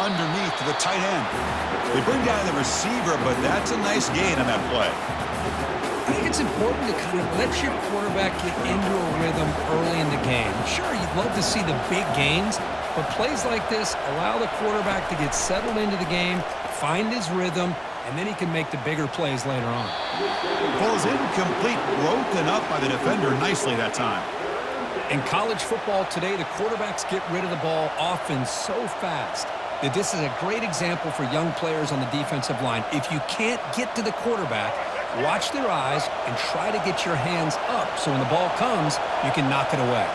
underneath to the tight end. They bring down the receiver, but that's a nice gain on that play. I think it's important to kind of let your quarterback get into a rhythm early in the game. Sure, you'd love to see the big gains, but plays like this allow the quarterback to get settled into the game, find his rhythm, and then he can make the bigger plays later on. Ball's incomplete, broken up by the defender nicely that time. In college football today, the quarterbacks get rid of the ball often so fast that this is a great example for young players on the defensive line. If you can't get to the quarterback, watch their eyes and try to get your hands up so when the ball comes, you can knock it away.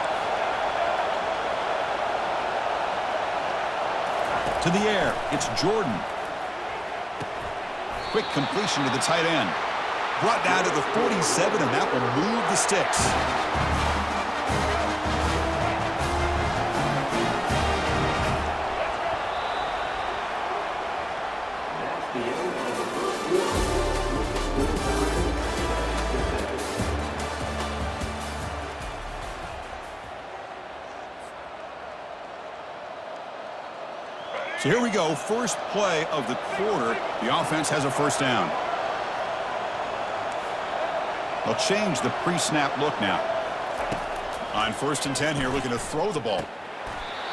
To the air, it's Jordan. Quick completion to the tight end. Brought down to the 47, and that will move the sticks. So here we go, first play of the quarter. The offense has a first down. They'll change the pre-snap look now. On 1st and 10 here, looking to throw the ball.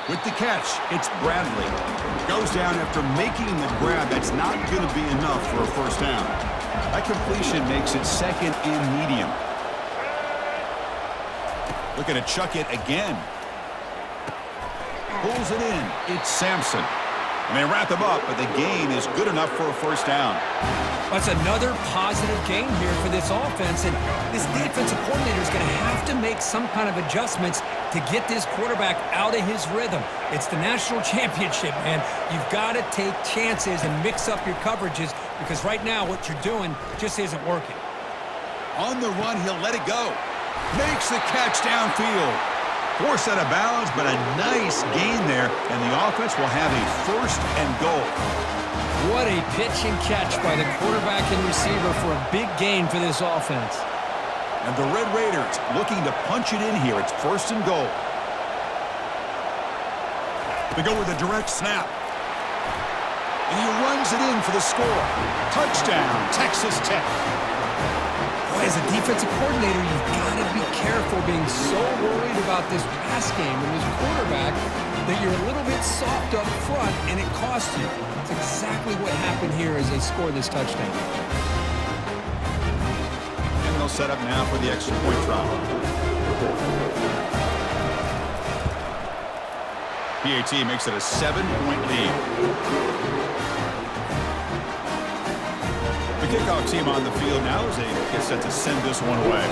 With the catch, it's Bradley. Goes down after making the grab. That's not going to be enough for a first down. That completion makes it 2nd and medium. Looking to chuck it again. Pulls it in. It's Sampson. And they wrap him up, but the gain is good enough for a first down. That's another positive gain here for this offense, and this defensive coordinator is going to have to make some kind of adjustments to get this quarterback out of his rhythm. It's the national championship, man. You've got to take chances and mix up your coverages because right now what you're doing just isn't working. On the run, he'll let it go. Makes the catch downfield. Forced out of bounds, but a nice gain there, and the offense will have a 1st and goal. What a pitch and catch by the quarterback and receiver for a big gain for this offense. And the Red Raiders looking to punch it in here. It's 1st and goal. They go with a direct snap. And he runs it in for the score. Touchdown, Texas Tech. As a defensive coordinator, you've got to be careful being so worried about this pass game and this quarterback that you're a little bit soft up front and it costs you. It's exactly what happened here as they score this touchdown. And they'll set up now for the extra point try. PAT makes it a 7-point lead. The kickoff team on the field now as they get set to send this one away.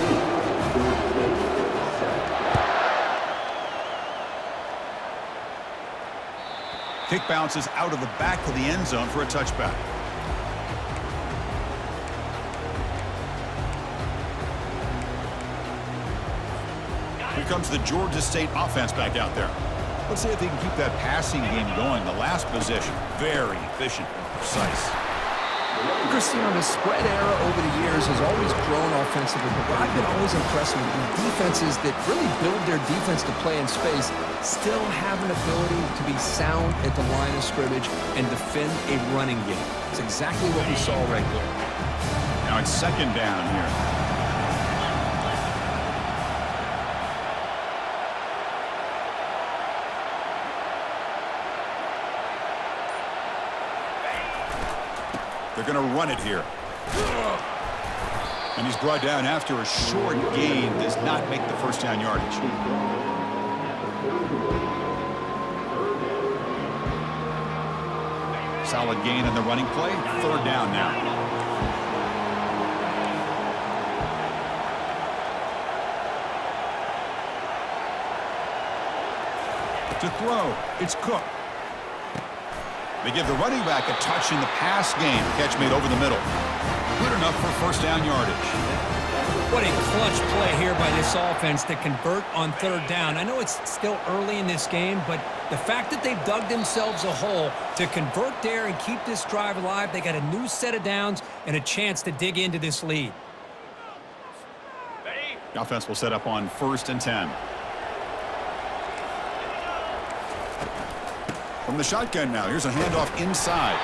Kick bounces out of the back of the end zone for a touchback. Here comes the Georgia State offense back out there. Let's see if they can keep that passing game going. The last possession, very efficient and precise. Christine, the spread era over the years has always grown offensively, but I've been always impressed with defenses that really build their defense to play in space, still have an ability to be sound at the line of scrimmage and defend a running game. It's exactly what we saw right there. Now it's 2nd down here. They're going to run it here. And he's brought down after a short gain. Does not make the first down yardage. Solid gain on the running play. 3rd down now. To throw, it's Cook. They give the running back a touch in the pass game. Catch made over the middle. Good enough for first down yardage. What a clutch play here by this offense to convert on 3rd down. I know it's still early in this game, but the fact that they've dug themselves a hole to convert there and keep this drive alive, they got a new set of downs and a chance to dig into this lead. The offense will set up on 1st and 10. From the shotgun now, here's a handoff inside.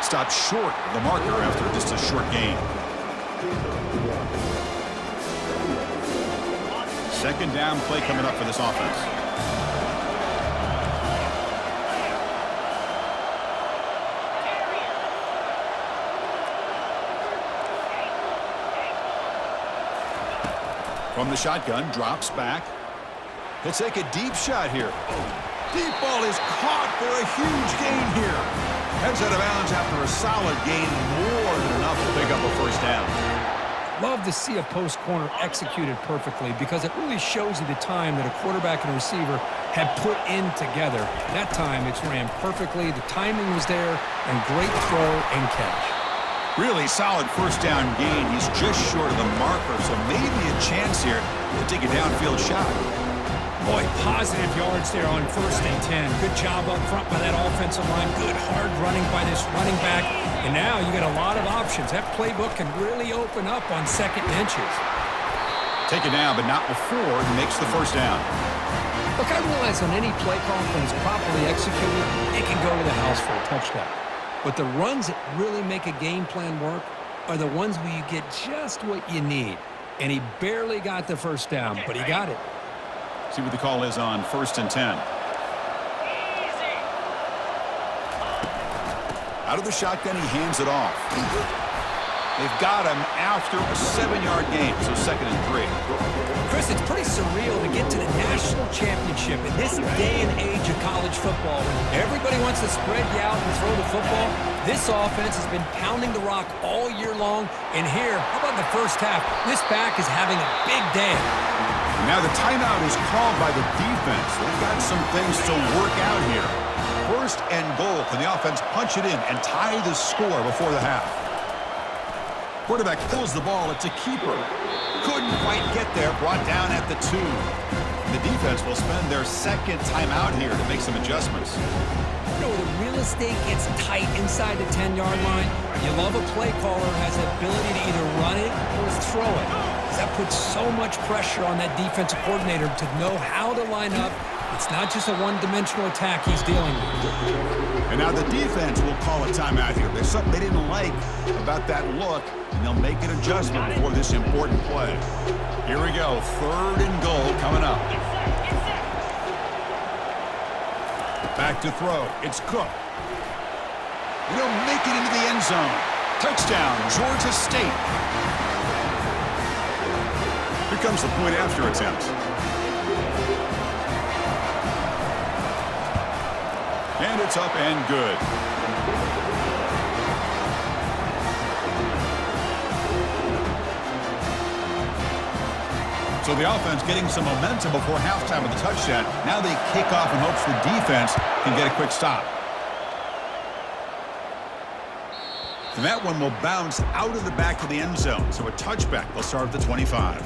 Stopped short of the marker after just a short gain. Second down play coming up for this offense. From the shotgun, drops back. He'll take a deep shot here. Deep ball is caught for a huge gain here. Heads out of bounds after a solid gain, more than enough to pick up a first down. Love to see a post corner executed perfectly because it really shows you the time that a quarterback and a receiver have put in together. That time it's ran perfectly, the timing was there, and great throw and catch. Really solid first down gain. He's just short of the marker, so maybe a chance here to take a downfield shot. Boy, positive yards there on 1st and 10. Good job up front by that offensive line. Good hard running by this running back. And now you got a lot of options. That playbook can really open up on 2nd and inches. Take it down, but not before he makes the first down. Look, I realize on any play call, when it's properly executed, it can go to the house for a touchdown. But the runs that really make a game plan work are the ones where you get just what you need. And he barely got the first down, but he got it. See what the call is on 1st and 10. Out of the shotgun, he hands it off. They've got him after a 7-yard gain, so 2nd and 3. Chris, it's pretty surreal to get to the national championship in this day and age of college football. When everybody wants to spread you out and throw the football, this offense has been pounding the rock all year long. And here, how about the first half? This back is having a big day. Now the timeout is called by the defense. They've got some things to work out here. 1st and goal. Can the offense punch it in and tie the score before the half? Quarterback pulls the ball. It's a keeper. Couldn't quite get there. Brought down at the 2. The defense will spend their 2nd timeout here to make some adjustments. You know, the real estate gets tight inside the 10-yard line. You love a play caller who has the ability to either run it or throw it. That puts so much pressure on that defensive coordinator to know how to line up. It's not just a one-dimensional attack he's dealing with. And now the defense will call a timeout here. There's something they didn't like about that look, and they'll make an adjustment before this important play. Here we go, 3rd and goal coming up. Back to throw. It's Cook. He'll make it into the end zone. Touchdown, Georgia State. Here comes the point after attempt. And it's up and good. So the offense getting some momentum before halftime with the touchdown. Now they kick off in hopes the defense can get a quick stop. And that one will bounce out of the back of the end zone. So a touchback. They'll start at the 25.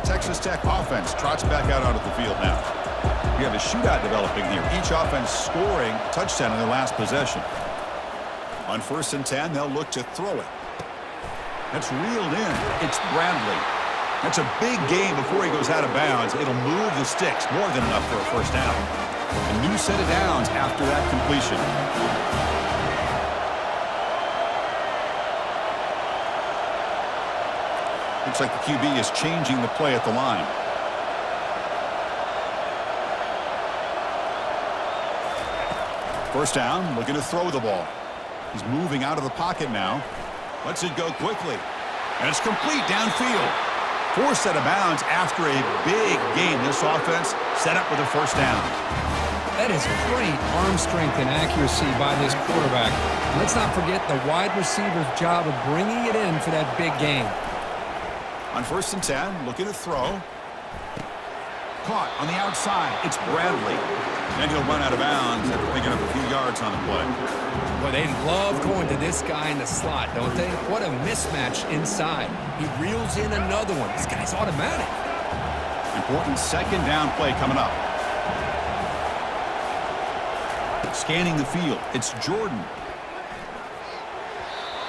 Texas Tech offense trots back out onto the field now. We have a shootout developing here. Each offense scoring a touchdown in their last possession. On 1st and 10, they'll look to throw it. That's reeled in. It's Bradley. That's a big gain before he goes out of bounds. It'll move the sticks, more than enough for a first down. A new set of downs after that completion. Looks like the QB is changing the play at the line. First down, looking to throw the ball. He's moving out of the pocket now. Lets it go quickly. And it's complete downfield. 4th out of bounds after a big game. This offense set up with a first down. That is great arm strength and accuracy by this quarterback. And let's not forget the wide receiver's job of bringing it in for that big game. On 1st and 10, looking to throw. Caught on the outside. It's Bradley. And he'll run out of bounds after picking up a few yards on the play. Well, they love going to this guy in the slot, don't they? What a mismatch inside. He reels in another one. This guy's automatic. Important 2nd down play coming up. Scanning the field. It's Jordan.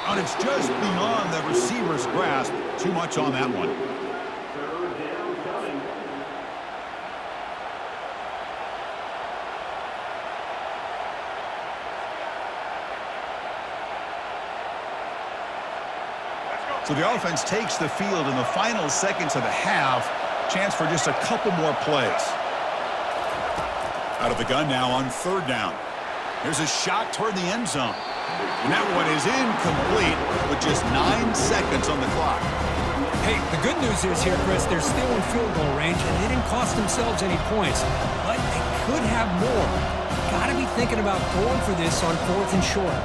And it's just beyond the receiver's grasp. Too much on that one. So the offense takes the field in the final seconds of the half. Chance for just a couple more plays. Out of the gun now on 3rd down. Here's a shot toward the end zone. And that one is incomplete with just 9 seconds on the clock. Hey, the good news is here, Chris, they're still in field goal range, and they didn't cost themselves any points. But they could have more. Got to be thinking about going for this on 4th and short.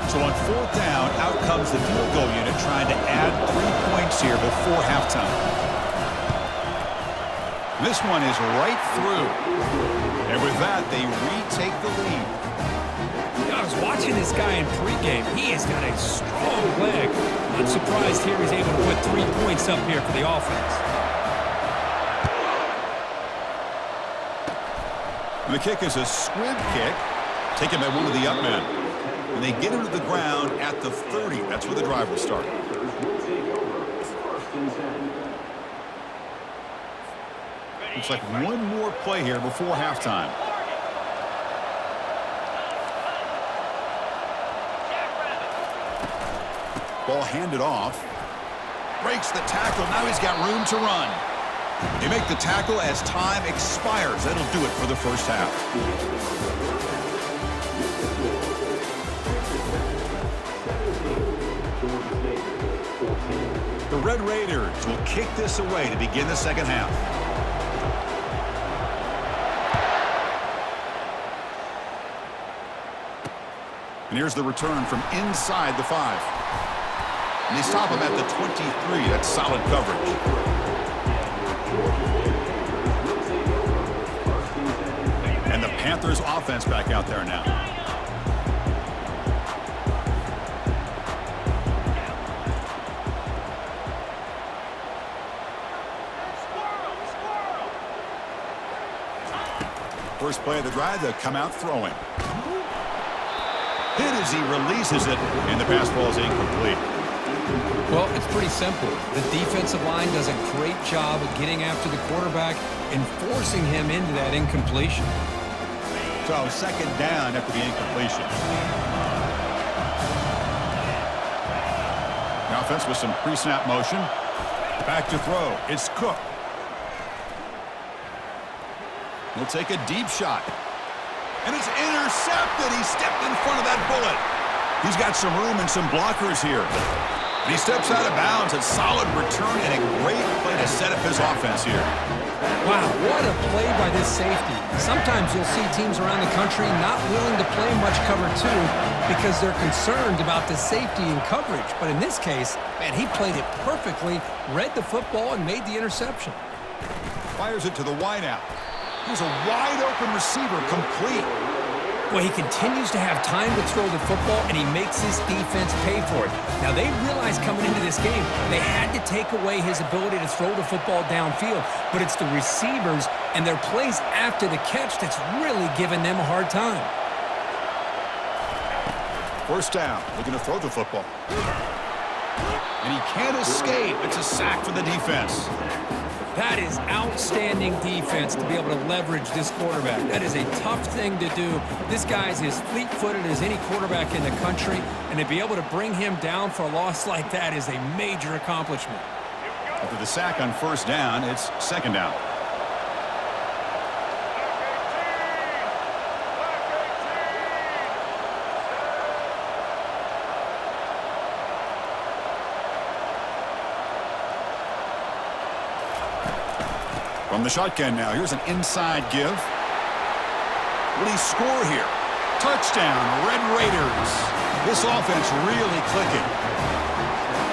So on 4th down, out comes the field goal unit trying to add 3 points here before halftime. This one is right through. And with that, they retake the lead. I was watching this guy in pregame. He has got a strong leg. Not surprised here he's able to put 3 points up here for the offense. And the kick is a squib kick, taken by one of the up men. And they get him to the ground at the 30. That's where the drive will start. Looks like one more play here before halftime. Ball handed off. Breaks the tackle. Now he's got room to run. They make the tackle as time expires. That'll do it for the first half. The Red Raiders will kick this away to begin the second half. And here's the return from inside the 5. And they stop him at the 23. That's solid coverage. And the Panthers offense back out there now. First play of the drive, they'll come out throwing. Hit as he releases it, and the pass ball is incomplete. Well, it's pretty simple. The defensive line does a great job of getting after the quarterback and forcing him into that incompletion. So 2nd down after the incompletion. The offense with some pre-snap motion. Back to throw. It's Cook. He'll take a deep shot. And it's intercepted. He stepped in front of that bullet. He's got some room and some blockers here. And he steps out of bounds. A solid return and a great play to set up his offense here. Wow, what a play by this safety. Sometimes you'll see teams around the country not willing to play much cover 2 because they're concerned about the safety and coverage. But in this case, man, he played it perfectly, read the football, and made the interception. Fires it to the wideout. Here's a wide-open receiver, complete. Well, he continues to have time to throw the football, and he makes his defense pay for it. Now, they realized coming into this game, they had to take away his ability to throw the football downfield, but it's the receivers and their plays after the catch that's really giving them a hard time. First down, looking to throw the football. And he can't escape. It's a sack for the defense. That is outstanding defense to be able to leverage this quarterback. That is a tough thing to do. This guy's as fleet-footed as any quarterback in the country, and to be able to bring him down for a loss like that is a major accomplishment. After the sack on first down, it's 2nd down. From the shotgun now, here's an inside give. Will he score here? Touchdown, Red Raiders. This offense really clicking.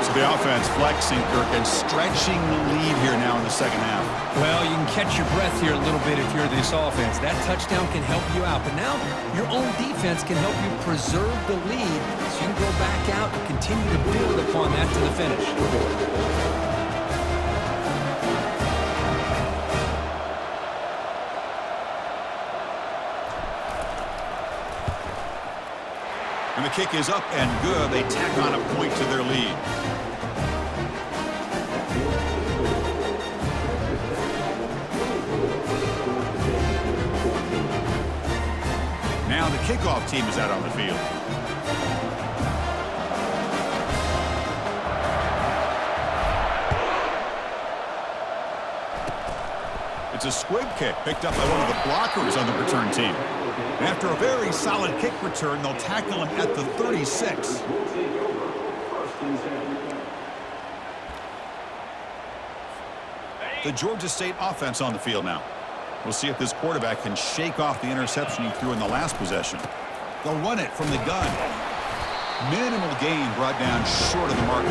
So the offense flexing, Kirk, and stretching the lead here now in the second half. Well, you can catch your breath here a little bit if you're this offense. That touchdown can help you out. But now your own defense can help you preserve the lead so you can go back out and continue to build upon that to the finish. And the kick is up and good. They tack on a point to their lead. Now the kickoff team is out on the field. It's a squib kick picked up by one of the blockers on the return team. And after a very solid kick return, they'll tackle him at the 36. The Georgia State offense on the field now. We'll see if this quarterback can shake off the interception he threw in the last possession. They'll run it from the gun. Minimal gain brought down short of the marker.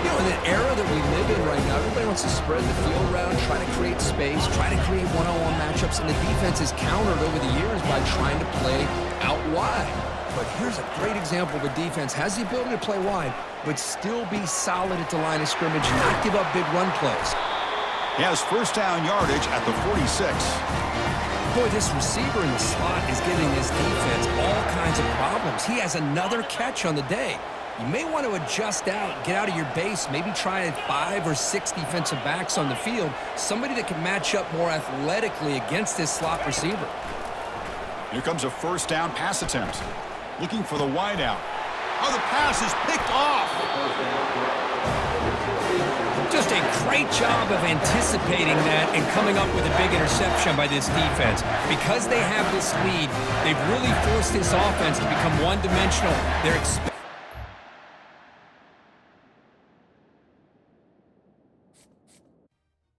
You know, in the era that we live in right now, everybody wants to spread the field around, try to create space, try to create one-on-one matchups, and the defense is countered over the years by trying to play out wide. But here's a great example of a defense has the ability to play wide, but still be solid at the line of scrimmage and not give up big run plays. He has first down yardage at the 46. Boy, this receiver in the slot is giving this defense all kinds of problems. He has another catch on the day. You may want to adjust out, get out of your base, maybe try 5 or 6 defensive backs on the field, somebody that can match up more athletically against this slot receiver. Here comes a first down pass attempt. Looking for the wide out. Oh, the pass is picked off. Just a great job of anticipating that and coming up with a big interception by this defense. Because they have this lead, they've really forced this offense to become one-dimensional. They're expecting